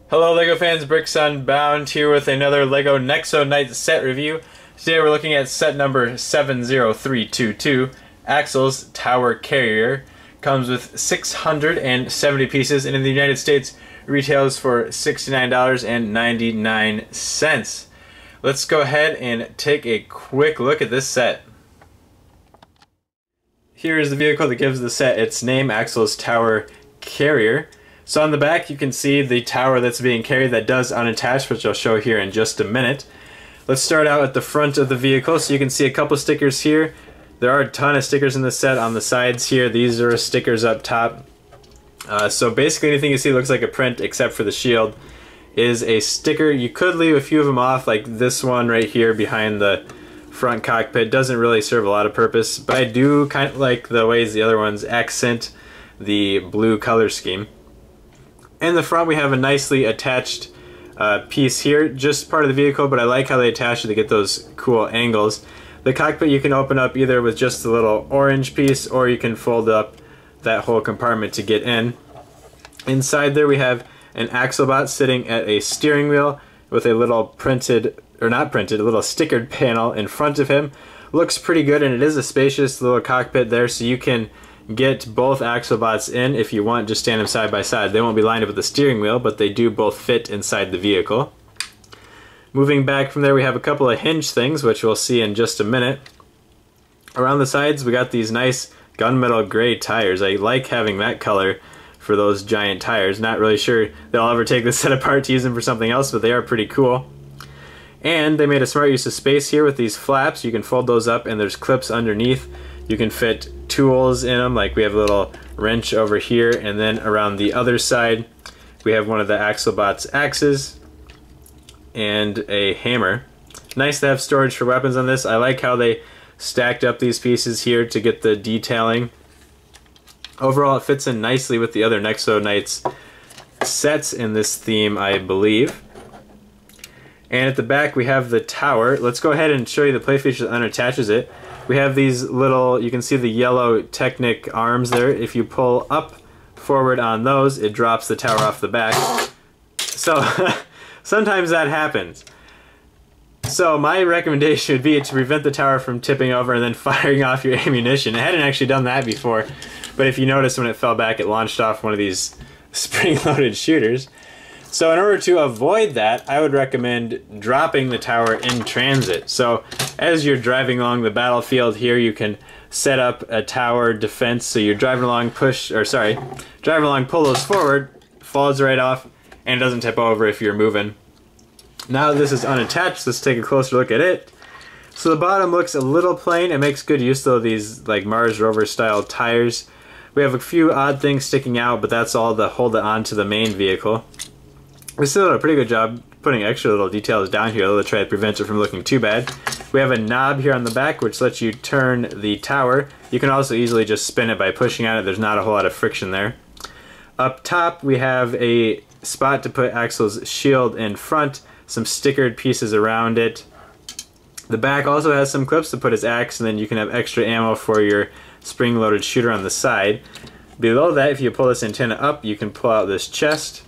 Hello LEGO fans, Bricks Unbound here with another LEGO NEXO Knights set review. Today we're looking at set number 70322, Axel's Tower Carrier. Comes with 670 pieces and in the United States retails for $69.99. Let's go ahead and take a quick look at this set. Here is the vehicle that gives the set its name, Axel's Tower Carrier. So on the back you can see the tower that's being carried that does unattach, which I'll show here in just a minute. Let's start out at the front of the vehicle. So you can see a couple stickers here. There are a ton of stickers in the set on the sides here. These are stickers up top. So basically anything you see looks like a print except for the shield is a sticker. You could leave a few of them off, like this one right here behind the front cockpit. Doesn't really serve a lot of purpose, but I do kind of like the ways the other ones accent the blue color scheme. In the front we have a nicely attached piece here, just part of the vehicle, but I like how they attach it to get those cool angles. The cockpit you can open up either with just the little orange piece, or you can fold up that whole compartment to get in. Inside there we have an Axelbot sitting at a steering wheel with a little printed, or not printed, a little stickered panel in front of him. Looks pretty good, and it is a spacious little cockpit there, so you can get both Axelbots in if you want, just stand them side by side. They won't be lined up with the steering wheel, but they do both fit inside the vehicle. Moving back from there we have a couple of hinge things, which we'll see in just a minute. Around the sides we got these nice gunmetal gray tires. I like having that color for those giant tires. Not really sure they'll ever take this set apart to use them for something else, but they are pretty cool. And they made a smart use of space here with these flaps. You can fold those up and there's clips underneath. You can fit tools in them, like we have a little wrench over here, and then around the other side we have one of the Axelbot's axes and a hammer. Nice to have storage for weapons on this. I like how they stacked up these pieces here to get the detailing. Overall it fits in nicely with the other NEXO Knights sets in this theme, I believe. And at the back we have the tower. Let's go ahead and show you the play feature that unattaches it. We have these little, you can see the yellow Technic arms there. If you pull up forward on those, it drops the tower off the back. So sometimes that happens. So my recommendation would be to prevent the tower from tipping over and then firing off your ammunition. I hadn't actually done that before, but if you notice when it fell back, it launched off one of these spring-loaded shooters. So in order to avoid that, I would recommend dropping the tower in transit. So as you're driving along the battlefield here, you can set up a tower defense. So you're driving along, pull those forward, falls right off, and it doesn't tip over if you're moving. Now this is unattached, let's take a closer look at it. So the bottom looks a little plain. It makes good use though of these like Mars Rover style tires. We have a few odd things sticking out, but that's all to hold it onto the main vehicle. We still did a pretty good job putting extra little details down here to try to prevent it from looking too bad. We have a knob here on the back which lets you turn the tower. You can also easily just spin it by pushing on it. There's not a whole lot of friction there. Up top we have a spot to put Axel's shield in front, some stickered pieces around it. The back also has some clips to put his axe, and then you can have extra ammo for your spring-loaded shooter on the side. Below that, if you pull this antenna up, you can pull out this chest.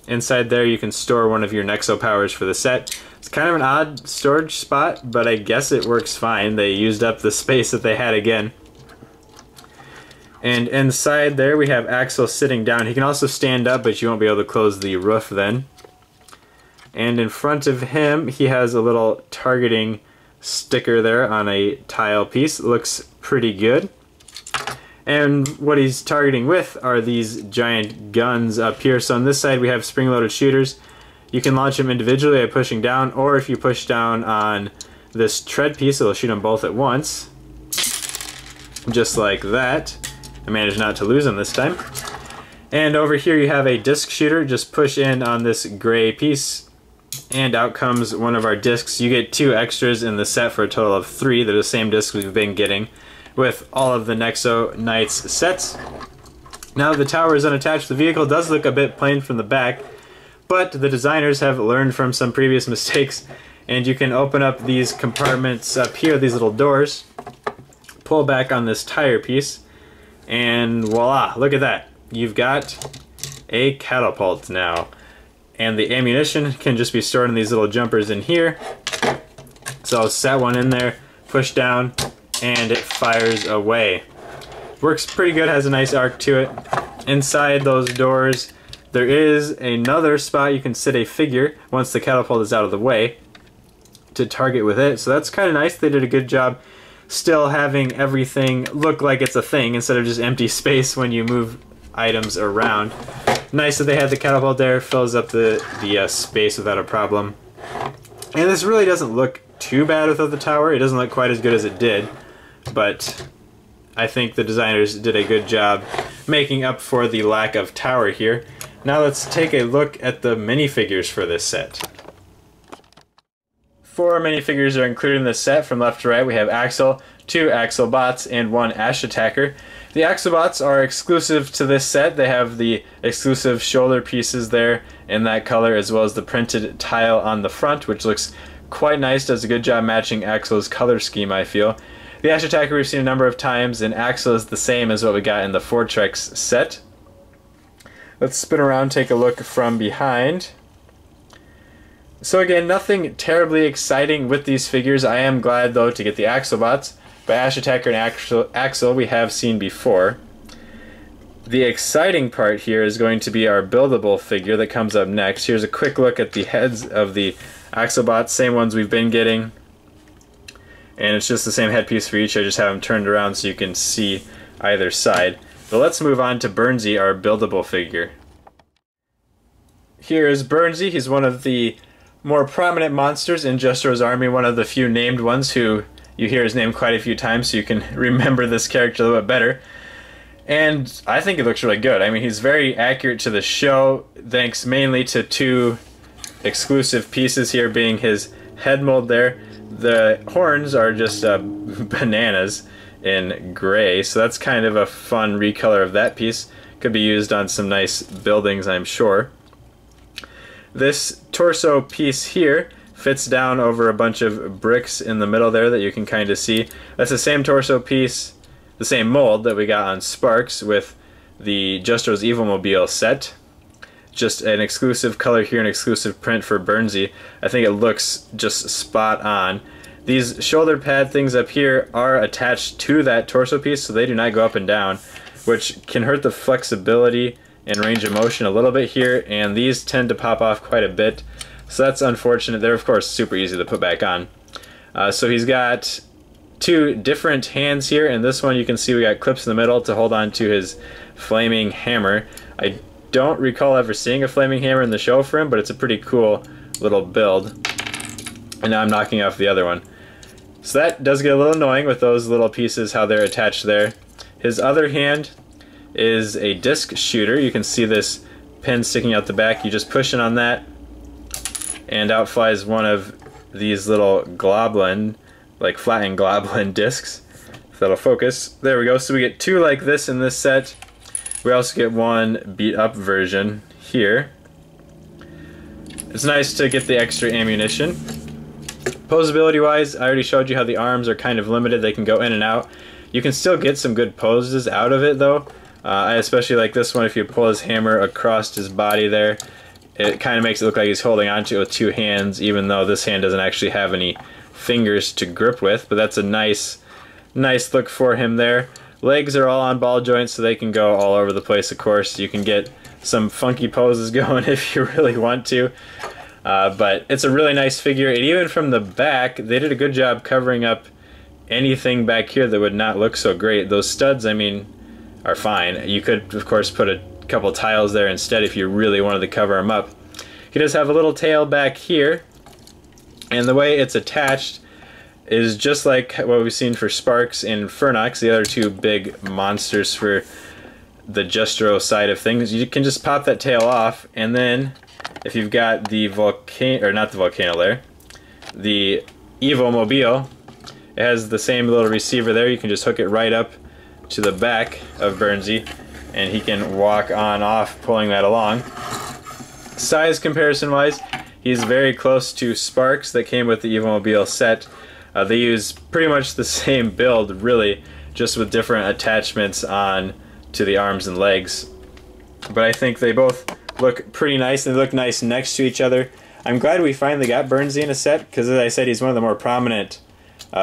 Inside there you can store one of your NEXO powers for the set. It's kind of an odd storage spot, but I guess it works fine. They used up the space that they had again. And inside there we have Axel sitting down. He can also stand up, but you won't be able to close the roof then. And in front of him he has a little targeting sticker there on a tile piece. It looks pretty good. And what he's targeting with are these giant guns up here. So on this side we have spring-loaded shooters. You can launch them individually by pushing down, or if you push down on this tread piece, it'll shoot them both at once. Just like that. I managed not to lose them this time. And over here you have a disc shooter. Just push in on this gray piece, and out comes one of our discs. You get 2 extras in the set for a total of 3. They're the same discs we've been getting with all of the NEXO Knights sets. Now the tower is unattached. The vehicle does look a bit plain from the back, but the designers have learned from some previous mistakes, and you can open up these compartments up here, these little doors, pull back on this tire piece, and voila, look at that. You've got a catapult now. and the ammunition can just be stored in these little jumpers in here. So I'll set one in there, push down, and it fires away. Works pretty good, has a nice arc to it. Inside those doors, there is another spot you can sit a figure once the catapult is out of the way to target with it. So that's kind of nice. They did a good job still having everything look like it's a thing instead of just empty space when you move items around. Nice that they had the catapult there, fills up the space without a problem. And this really doesn't look too bad without the tower. It doesn't look quite as good as it did, but I think the designers did a good job making up for the lack of tower here. Now let's take a look at the minifigures for this set. 4 minifigures are included in this set. From left to right we have Axel, 2 Axel bots, and 1 Ash Attacker. The Axel bots are exclusive to this set. They have the exclusive shoulder pieces there in that color, as well as the printed tile on the front, which looks quite nice, does a good job matching Axel's color scheme, I feel. The Ash Attacker we've seen a number of times, and Axel is the same as what we got in the Fortrex set. Let's spin around, take a look from behind. So again, nothing terribly exciting with these figures. I am glad though to get the Axelbots, but Ash Attacker and Axel we have seen before. The exciting part here is going to be our buildable figure that comes up next. Here's a quick look at the heads of the Axelbots, same ones we've been getting. And it's just the same headpiece for each. I just have them turned around so you can see either side. But let's move on to Burnsy, our buildable figure. Here is Burnsy. He's one of the more prominent monsters in Jestro's army, one of the few named ones who you hear his name quite a few times so you can remember this character a little bit better. And I think it looks really good. I mean, he's very accurate to the show, thanks mainly to 2 exclusive pieces here being his head mold there. The horns are just bananas in gray, so that's kind of a fun recolor of that piece. Could be used on some nice buildings, I'm sure. This torso piece here fits down over a bunch of bricks in the middle there that you can kind of see. That's the same torso piece, the same mold that we got on Sparks with the Jestro's Evilmobile set. Just an exclusive color here, an exclusive print for Burnsy. I think it looks just spot on. These shoulder pad things up here are attached to that torso piece, so they do not go up and down, which can hurt the flexibility and range of motion a little bit here, and these tend to pop off quite a bit, so that's unfortunate. They're of course super easy to put back on. So he's got 2 different hands here, and this one you can see we got clips in the middle to hold on to his flaming hammer. I don't recall ever seeing a flaming hammer in the show for him, but it's a pretty cool little build. And now I'm knocking off the other one. So that does get a little annoying with those little pieces, how they're attached there. His other hand is a disc shooter. You can see this pin sticking out the back. You just push it on that, and out flies one of these little globlin, like flattened globlin discs. If that'll focus. There we go. So we get 2 like this in this set. We also get 1 beat up version here. It's nice to get the extra ammunition. Poseability wise, I already showed you how the arms are kind of limited. They can go in and out. You can still get some good poses out of it though. I especially like this one. If you pull his hammer across his body there, it kind of makes it look like he's holding onto it with 2 hands, even though this hand doesn't actually have any fingers to grip with. But that's a nice look for him there. Legs are all on ball joints, so they can go all over the place, of course. You can get some funky poses going if you really want to. But it's a really nice figure, and even from the back, they did a good job covering up anything back here that would not look so great. Those studs, I mean, are fine. You could, of course, put a couple tiles there instead if you really wanted to cover them up. He does have a little tail back here, and the way it's attached is just like what we've seen for Sparks and Fernox, the other 2 big monsters for the Jestro side of things. You can just pop that tail off, and then if you've got the volcano, or not the volcano there, the Evilmobile, it has the same little receiver there. You can just hook it right up to the back of Burnsy, and he can walk on off pulling that along. Size comparison wise, he's very close to Sparks that came with the Evilmobile set. They use pretty much the same build, really, just with different attachments on to the arms and legs. But I think they both look pretty nice, and they look nice next to each other. I'm glad we finally got Burnsy in a set, because as I said, he's one of the more prominent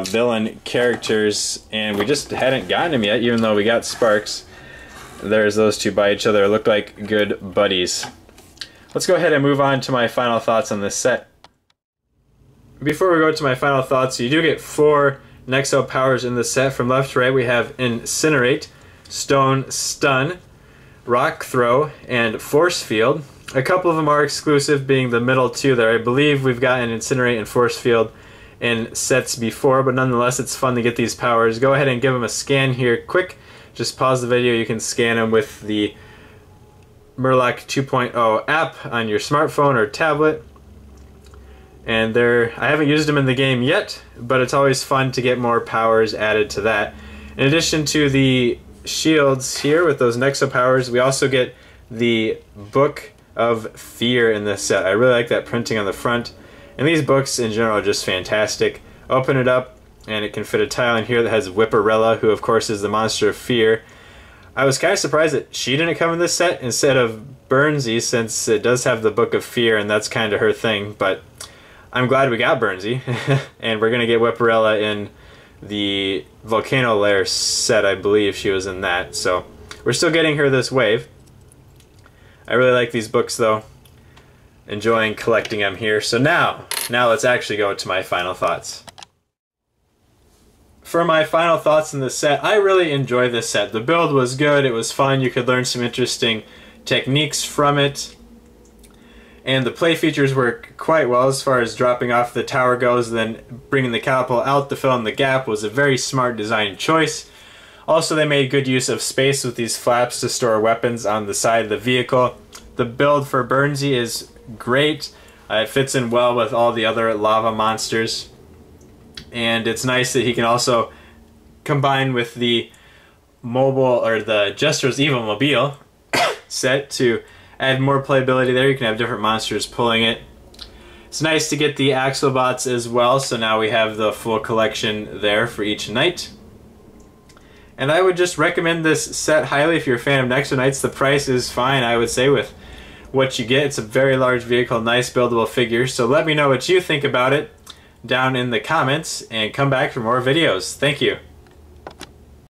villain characters, and we just hadn't gotten him yet, even though we got Sparks. There's those two by each other. It looked like good buddies. Let's go ahead and move on to my final thoughts on this set. Before we go to my final thoughts, you do get 4 NEXO powers in the set. From left to right, we have Incinerate, Stone Stun, Rock Throw, and Force Field. A couple of them are exclusive, being the middle 2 there. I believe we've gotten Incinerate and Force Field in sets before, but nonetheless, it's fun to get these powers. Go ahead and give them a scan here quick. Just pause the video. You can scan them with the Murloc 2.0 app on your smartphone or tablet. And I haven't used them in the game yet, but it's always fun to get more powers added to that. In addition to the shields here with those NEXO powers, we also get the Book of Fear in this set. I really like that printing on the front. And these books in general are just fantastic. Open it up, and it can fit a tile in here that has Whipperella, who of course is the monster of fear. I was kind of surprised that she didn't come in this set instead of Burnsy, since it does have the Book of Fear, and that's kind of her thing, but I'm glad we got Burnsy. And we're going to get Whipperella in the Volcano Lair set. I believe she was in that, so we're still getting her this wave. I really like these books though. Enjoying collecting them here. So now let's actually go to my final thoughts. For my final thoughts in this set, I really enjoy this set. The build was good, it was fun, you could learn some interesting techniques from it. And the play features work quite well as far as dropping off the tower goes, then bringing the catapult out to fill in the gap was a very smart design choice. Also, they made good use of space with these flaps to store weapons on the side of the vehicle. The build for Burnsy is great. It fits in well with all the other lava monsters. And it's nice that he can also combine with the mobile, or the Jester's Evil Mobile set to add more playability there. You can have different monsters pulling it. It's nice to get the Axolbots as well, so now we have the full collection there for each knight. And I would just recommend this set highly if you're a fan of NEXO Knights. The price is fine, I would say, with what you get. It's a very large vehicle, nice buildable figure, so let me know what you think about it down in the comments, and come back for more videos. Thank you.